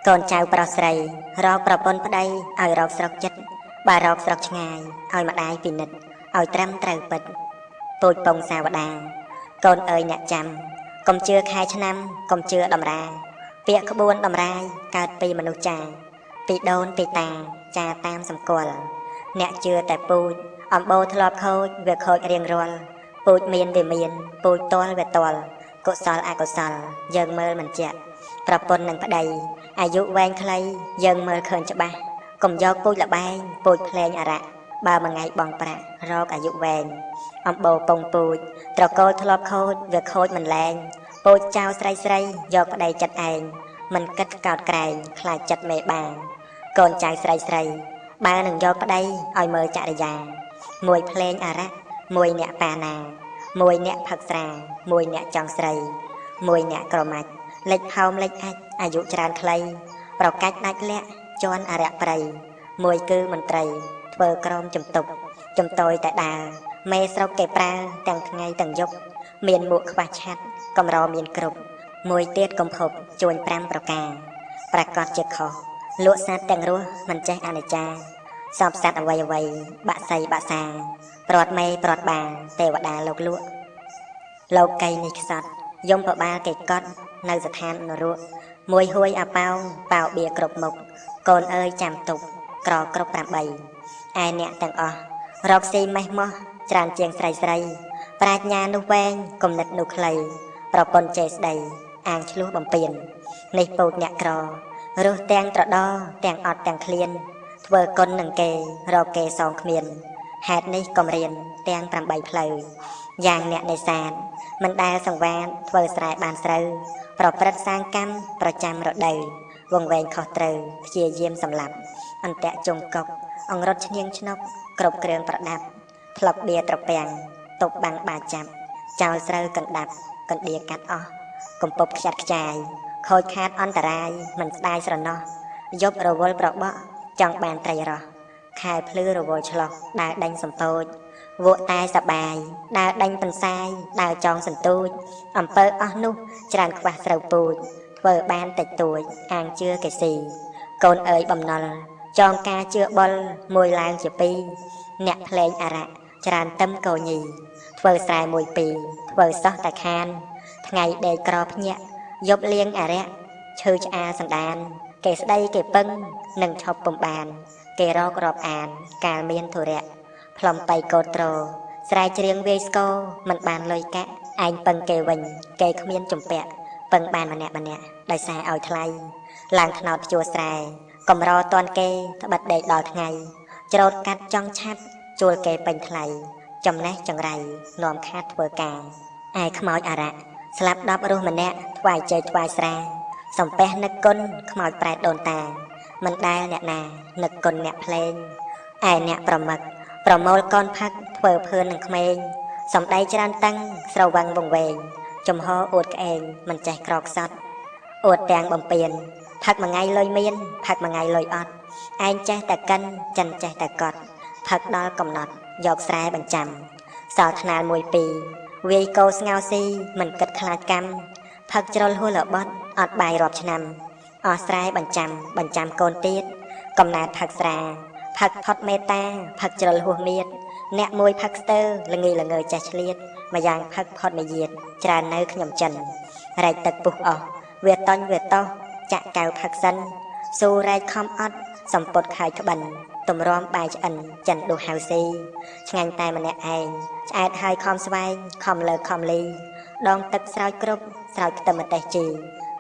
កូនចៅប្រុសស្រីរកប្រពន្ធប្តីឲ្យរកស្រុកចិត្តបើរកស្រុកឆ្ងាយឲ្យម្ដាយពិនិត្យឲ្យត្រឹមត្រូវពិតពូជពងសាវតាកូនអើយអ្នកចាំកុំជឿខែឆ្នាំកុំជឿតម្រាពាក្យក្បួនតម្រាយកើតពីមនុស្សចាពីដូនពីតាចាតាមសម្គាល់អ្នកជឿតែពូជអំបូរធ្លាប់ខូចវាខូចរៀងរាល់ពូជមានវាមានពូជទាល់វាទាល់កុសលអកុសលយើងមើលមិនជាក់ប្រពន្ធនឹងប្តីអាយុវែងខ្លីយើងមើលឃើញច្បាស់កុំយកពូជលបែងពូជភ្លែងអរៈបើមួយថ្ងៃបងប្រាក់រកអាយុវែងអំបូរពងពូជត្រកូលធ្លាប់ខូចវាខូចមិនលែងពូជចៅស្រីស្រីយកប្តីចិត្តឯងមិនគិតកោតក្រែងខ្លាចចិត្តមេបាកូនចៅស្រីស្រីបើនឹងយកប្តីឲ្យមើលចរិយាមួយភ្លែងអរៈមួយអ្នកបាណាមួយអ្នកផឹកស្រាមួយអ្នកចង់ស្រីមួយអ្នកក្រមាច់លេចហោមលេចអាចអាយុច្រើនខ្លីប្រកាច់ដាច់លាក់ជន់អរៈព្រៃមួយគឺមន្ត្រីធ្វើក្រមជំទប់ជំតយតែដើរមេស្រុកគេប្រើទាំងថ្ងៃទាំងយប់មានមួកខ្វះឆាត់កម្រមានគ្រប់មួយទៀតកំភពជួញ5ប្រការប្រកាសជាខុសលក់សត្វទាំងរស់មិនចេះអនិច្ចាសពសត្វអ្វីអ្វីបាក់សៃបាក់សាព្រាត់មេព្រាត់បាទេវតាលោកលក់លោកីនេះខ្សត់យំប្របាលគេកត់នៅស្ថាននរកមួយហួយអាប៉ោងប៉ោបៀគ្រប់មុខកូនអើយចាំទុកក្រគ្រប់8ឯអ្នកទាំងអស់រកស៊ីមេះម៉ោះច្រើនជាងស្រីស្រីប្រាជ្ញានោះវែងគំនិតនោះខ្លីប្រពន្ធចេស្ដីអាងឆ្លោះបំពេញនេះពូជអ្នកក្ររស់ទាំងត្រដោទាំងអត់ទាំងឃ្លានធ្វើគុណនឹងគេរកគេសងគ្មានហេតុនេះកំរៀនទាំង8ផ្លូវយ៉ាងអ្នកនេសាទមិនដែលសង្វាតធ្វើស្រែបានស្រូវប្រព្រឹត្តសាងកម្មប្រចាំរដូវវងវែងខុសត្រូវព្យាយាមសម្លាប់អន្តៈជង្គកអង្រុតឈ្នៀងឆ្នុកគ្រប់គ្រឿងប្រដាប់ផ្លុកបៀត្រពាំងទប់បាំងបាចាប់ចោលស្រូវកណ្ដាប់កណ្ដៀកាត់អស់កំពប់ខ្ចាត់ខ្ចាយខូចខាតអន្តរាយមិនស្ដាយស្រណោះយប់រវល់ប្របក់ចង់បានត្រីរស់ខែភ្លឺរវល់ឆ្លោះដើរដេញសំពូចវក់តែសបាយដើរដេញបន្សាយដើរចងសន្ទូចអំពើអស់នោះច្រើនខ្វះស្រូវពូជធ្វើបានតិចតួចអាងជឿគេស៊ីកូនអើយបំណុលចងការជឿបុលមួយឡើងជាពីរអ្នកភ្លេងអរៈច្រើនទឹមកោញីធ្វើស្រែមួយពីរធ្វើសោះតែខានថ្ងៃដេកក្រភ្ញាក់យប់លៀងអរៈឈឺឆ្អាសណ្ដានគេស្ដីគេពឹងនឹងឈប់ពំបានគេរករាប់អានកាលមានធុរៈផ្លុំបៃកោត្រស្រែច្រៀងវាយស្គរមិនបានលុយកាក់ឯងពឹងគេវិញគេគ្មានជំពាក់ពឹងបានម្នាក់ដោយសារឲ្យថ្លៃឡើងថ្នោតជួស្រែកំរតន់គេត្បិតដេកដល់ថ្ងៃច្រូតកាត់ចង់ឆាត់ជួលគេពេញថ្លៃចំណេះចង្រៃនាំខាតធ្វើការឯខ្មោចអរៈស្លាប់10រស់ម្នាក់ថ្វាយជ័យថ្វាយស្រាសំពះនឹកគុណខ្មោចប្រែតដូនតាមិនដែលអ្នកណានឹកគុណអ្នកភ្លេងឯអ្នកប្រមឹកប្រមូលកូនផឹកធ្វើភឿននឹងក្មេងសំដីច្រើនតឹងស្រវឹងវង្វេងចំហអួតក្អេងមិនចេះក្រខ្សត់អួតទាំងបំពេញផឹកមួយថ្ងៃលុយមានផឹកមួយថ្ងៃលុយអត់ឯងចេះតែកិនចិនចេះតែកត់ផឹកដល់កំណត់យកស្រែបញ្ចាំសល់ថ្នាលមួយពីរវាយកោស្ងោស៊ីមិនគិតខ្លាចកម្មផឹកជ្រុលហួលបត់អត់បាយរាប់ឆ្នាំអស់ស្រែបញ្ចាំកូនទៀតកំណើតផឹកស្រាផឹកផុតមេតាផឹកជ្រុលហួសមៀតអ្នកមួយផឹកស្ទើល្ងីល្ងើចេះឆ្លៀតម្យ៉ាងផឹកផុតមយាតច្រើននៅខ្ញុំចិនរែកទឹកពុះអស់វាតន់វាតោះចាក់កៅផឹកសិនស៊ូរែកខំអត់សំពត់ខាយក្បិនទម្រាំបាយឆ្អិនចិនដួសហៅស៊ីឆ្ងាញ់តែម្នាក់ឯងឆ្អែតហើយខំស្វែងខំលើខំលីដងទឹកស្រោចគ្រប់ស្រោចខ្ទឹមម្ទេសជី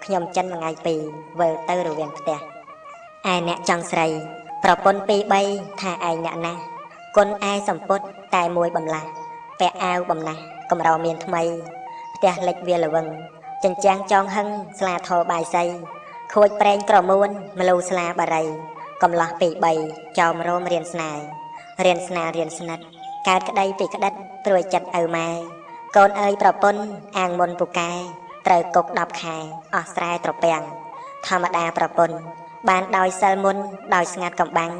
ខ្ញុំចិនមួយថ្ងៃពីរវិលទៅរវាងផ្ទះឯអ្នកចង់ស្រីប្រពន្ធ2 3ថាឯងអ្នកណាគុណឯសម្ពុតតែមួយបំលាស់ពាក់អាវបំណាស់កម្រមានថ្មីផ្ទះលិចវាល្វឹងចិញ្ចាំងចងហឹងស្លាធោបាយសីខួចប្រេងក្រមួនមលូស្លាបារីកំឡោះ2 3ចោមរោមរៀនស្នេហ៍រៀនស្នារៀនស្និទ្ធកើតក្តីពីក្តិតព្រួយចិត្តឪម៉ែកូនអើយប្រពន្ធអាងមុនពូកែត្រូវគុក10ខែអស់ស្រែត្រពាំងធម្មតាប្រពន្ធបានដោយសិលមុនដោយស្ងាត់កំបាំង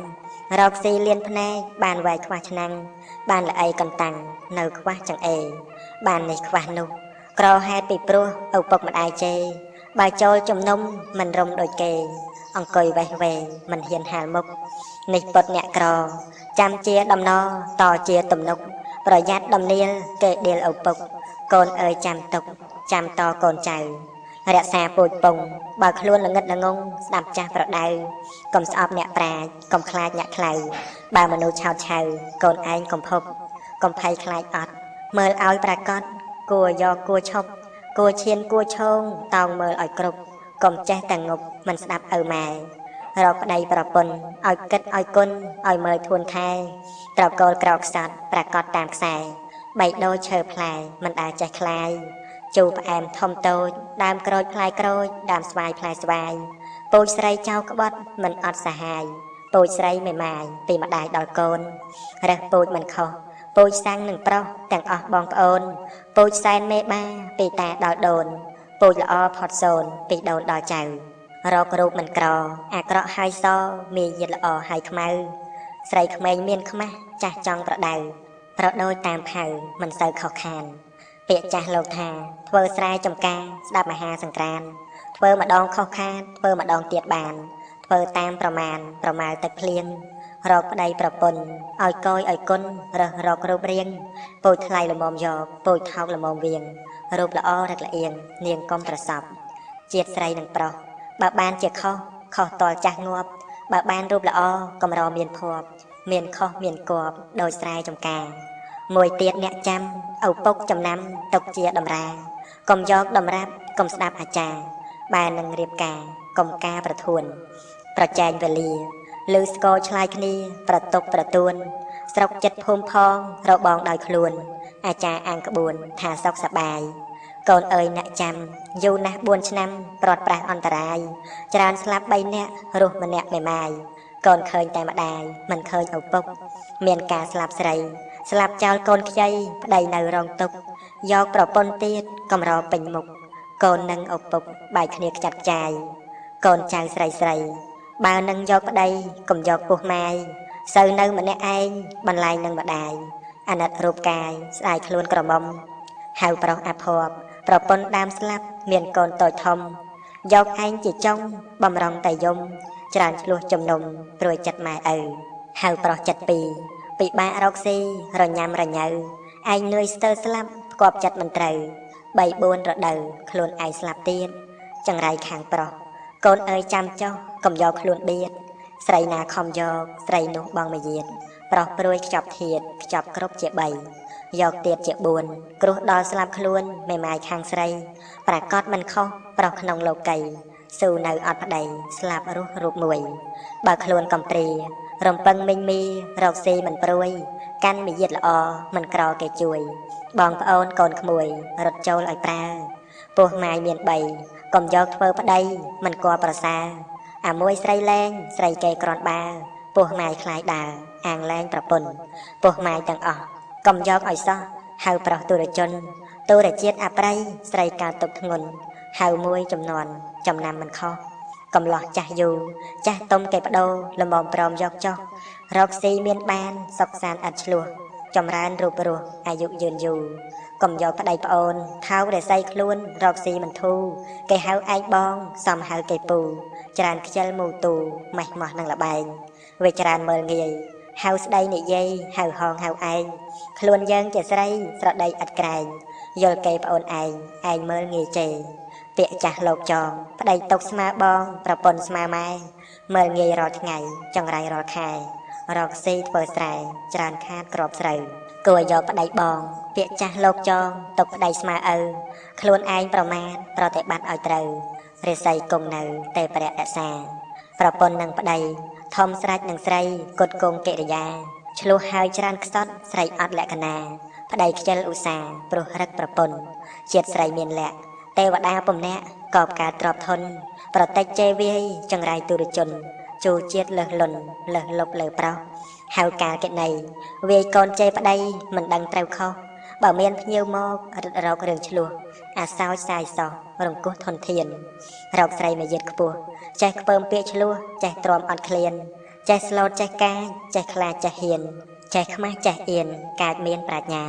រកស៊ីលៀនភ្នែកបានវែកខ្វះឆ្នាំងបានល្អីកន្តាំងនៅខ្វះចង្អេបាននេះខ្វះនោះក្រហេតុពីព្រោះឪពុកម្ដាយជេរបើចូលជំនុំមិនរំដូចគេ អង្គុយវេះវេមិនហ៊ានហាលមុខនេះពុតអ្នកក្រចាំជាដំណតជាទំនុកប្រយ័ត្នដំនាលគេដៀលឪពុកកូនអើយចាំទុកចាំតកូនចៅរក្សាពូជពងបើខ្លួនល្ងិតល្ងងស្ដាប់ចាស់ប្រដៅកុំស្អប់អ្នកប្រាជ្ញកុំខ្លាចអ្នកខ្លៅបើមនុស្សឆោតឆៅកូនឯងកុំភពកុំភ័យខ្លាចអត់មើលឲ្យប្រកាសគួរយកគួរឈប់គួរឈានគួរឈងតោងមើលឲ្យគ្រប់កុំចេះតែងប់មិនស្ដាប់ឪម៉ែរកប្តីប្រពន្ធឲ្យគិតឲ្យគុណឲ្យមើលធួនខែត្រកូលក្រោកខ្សត់ប្រកាសតាមខ្សែបៃដូរឈើផ្លែមិនដែលចេះខ្លាយជូរផ្អែមធំតូចដើមក្រូចផ្លែក្រូចដើមស្វាយផ្លែស្វាយពូជស្រីចៅក្បត់មិនអត់សាហាយពូជស្រីមេម៉ាយពីម្ដាយដល់កូនរើសពូជមិនខុសពូជសាំងនឹងប្រុសទាំងអស់បងប្អូនពូជសែនមេបាពីតាដល់ដូនពូជល្អផុតសូនពីដូនដល់ចៅរករូបមិនក្រអាក្រក់ហើយសមានយិតល្អហើយខ្មៅស្រីក្មេងមានខ្មាស់ចាស់ចង់ប្រដៅប្រដូចតាមផៅមិនសូវខុសខានពាក្យចាស់លោកថាធ្វើស្រែចំការស្ដាប់មហាសង្គ្រាមធ្វើម្ដងខុសខាតធ្វើម្ដងទៀតបានធ្វើតាមប្រមាណប្រមាលទឹកភ្លៀងរកប្តីប្រពន្ធឲ្យកយឲ្យគុណរើសរករូបរាងពូជថ្លៃល្មមយកពូជថោកល្មមវៀងរូបល្អរឹកល្អៀងនាងកុំត្រសពជាតិស្រីនឹងប្រុសបើបានជាខុសតលចាស់ងាប់បើបានរូបល្អកំរមានភ័ព្វមានខុសមានគប់ដោយស្រែចំការមួយទៀតអ្នកចាំឪពុកចំណាំទុកជាតម្រាកុំយកតម្រាប់កុំស្ដាប់អាចារ្យបាននឹងរៀបការកុំការប្រធួនប្រចែងវេលាលឺស្គរឆ្លើយគ្នាប្រតុកប្រទួនស្រុកចិត្តភូមិផងរបងដោយខ្លួនអាចារ្យអង្គក្បួនថាសុខសប្បាយកូនអើយអ្នកចាំយូរណាស់4ឆ្នាំប្រត់ប្រាស់អន្តរាយច្រើនស្លាប់3នាក់រស់ម្នាក់មេម៉ាយកូនឃើញតែម្ដាយមិនឃើញឪពុកមានការស្លាប់ស្រីស្លាប់ចោលកូនខ្ចីប្តីនៅរងទុកយកប្រពន្ធទៀតកំរពេញមុខកូននឹងឪពុកបែកគ្នាខ្ចាត់ខ្ចាយកូនចៅស្រីស្រីបើនឹងយកប្តីកុំយកពោះម៉ាយសូវនៅម្នាក់ឯងបន្លែងនឹងម្ដាយអាណិតរូបកាយស្ដាយខ្លួនក្រមុំហៅប្រុសអភ័ព្វប្រពន្ធដើមស្លាប់មានកូនតូចធំយកឯងជាចុងបំរុងតែយំច្រើនឆ្លោះជំនុំព្រួយចិត្តម៉ែឪហៅប្រុសចិត្តពីរពិបាករកស៊ីរញ៉ាំរញ៉ៅឯងនឿយស្ទើរស្លាប់ផ្គាប់ចិត្តមិនត្រូវ3 4រដូវខ្លួនឯងស្លាប់ទៀតចង្រៃខាងប្រុសកូនអើយចាំចុះកុំយកខ្លួនបៀតស្រីណាខំយកស្រីនោះបងមកយាតប្រុសព្រួយខ្ចប់ធៀបខ្ចប់គ្រប់ជា3យកទៀតជា4គ្រោះដល់ស្លាប់ខ្លួនមេម៉ាយខាងស្រីប្រកាសមិនខុសប្រុសក្នុងលោកីស៊ូនៅអត់ប្តីស្លាប់រស់រូបមួយបើខ្លួនកំព្រារំពឹងមីងមីរកស៊ីមិនព្រួយកាន់មាយាទល្អមិនក្រគេជួយបងប្អូនកូនក្មួយរត់ចូលឲ្យប្រើពោះម៉ាយមាន3កុំយកធ្វើប្តីមិនគួរប្រសើរអាមួយស្រីលែងស្រីគេក្រាន់បាពោះម៉ាយខ្លាយដើរអាងលែងប្រពន្ធពោះម៉ាយទាំងអស់កុំយកឲ្យសោះហៅប្រុសទុរជនទុរជាតិអប្រ័យស្រីកើតទុកធ្ងន់ហៅមួយចំនួនចំណាំមិនខុសកំឡោះចាស់យូរចាស់ទុំគេបដូរល្មមព្រមយកចុះរកស៊ីមានបានសុខសាន្តឥតឆ្លោះចម្រើនរូបរស់អាយុយឺនយូរកុំយកប្តីប្អូនថោករិស័យខ្លួនរកស៊ីមិនធូរគេហៅឯងបងសំហៅគេពូច្រើនខ្ជិលមូទូម៉េះម៉ោះនឹងលបែងវាច្រើនមើលងាយហៅស្ដីនិយាយហៅហងហៅឯងខ្លួនយើងជាស្រីស្រដីឥតក្រែងយល់គេប្អូនឯងមើលងាយជេរពាក្យចាស់លោកចងប្តីຕົកស្មើបងប្រពន្ធស្មើម៉ែមើលងាយរាល់ថ្ងៃចង្រៃរាល់ខែរកស៊ីធ្វើស្រែច្រើនខាតក្របស្រូវគួរយកប្តីបងពាក្យចាស់លោកចងຕົកប្តីស្មើឪខ្លួនឯងប្រមាថប្រតិបត្តិឲ្យត្រូវរិស័យគង់នៅតែព្រះរក្សាប្រពន្ធនឹងប្តីធំស្រេចនឹងស្រីគុតគង់កិរិយាឆ្លោះហើយច្រើនខ្សត់ស្រីអត់លក្ខណាប្តីខ្ជិលឧស្សាហ៍ព្រោះរឹកប្រពន្ធជាតិស្រីមានលក្ខទេវតាពំនាក់កបការទ្របធនប្រតិចជេវាយចង្រៃទុរជនជូជាតិលើសលុនលើសលុបលើប្រុសហៅកាលកិណីវាយកូនជេប្តីមិនដឹងត្រូវខុសបើមានភ្ញៀវមករត់រករឿងឆ្លោះអាសោចសាយសោះរង្គោះធនធានរកស្រីមួយយិតខ្ពស់ចេះខ្ពើមពាក្យឆ្លោះចេះទ្រាំអត់ឃ្លានចេះស្លូតចេះកាចចេះខ្លាចចេះហ៊ានចេះខ្មាស់ចេះអៀនកើតមានប្រាជ្ញា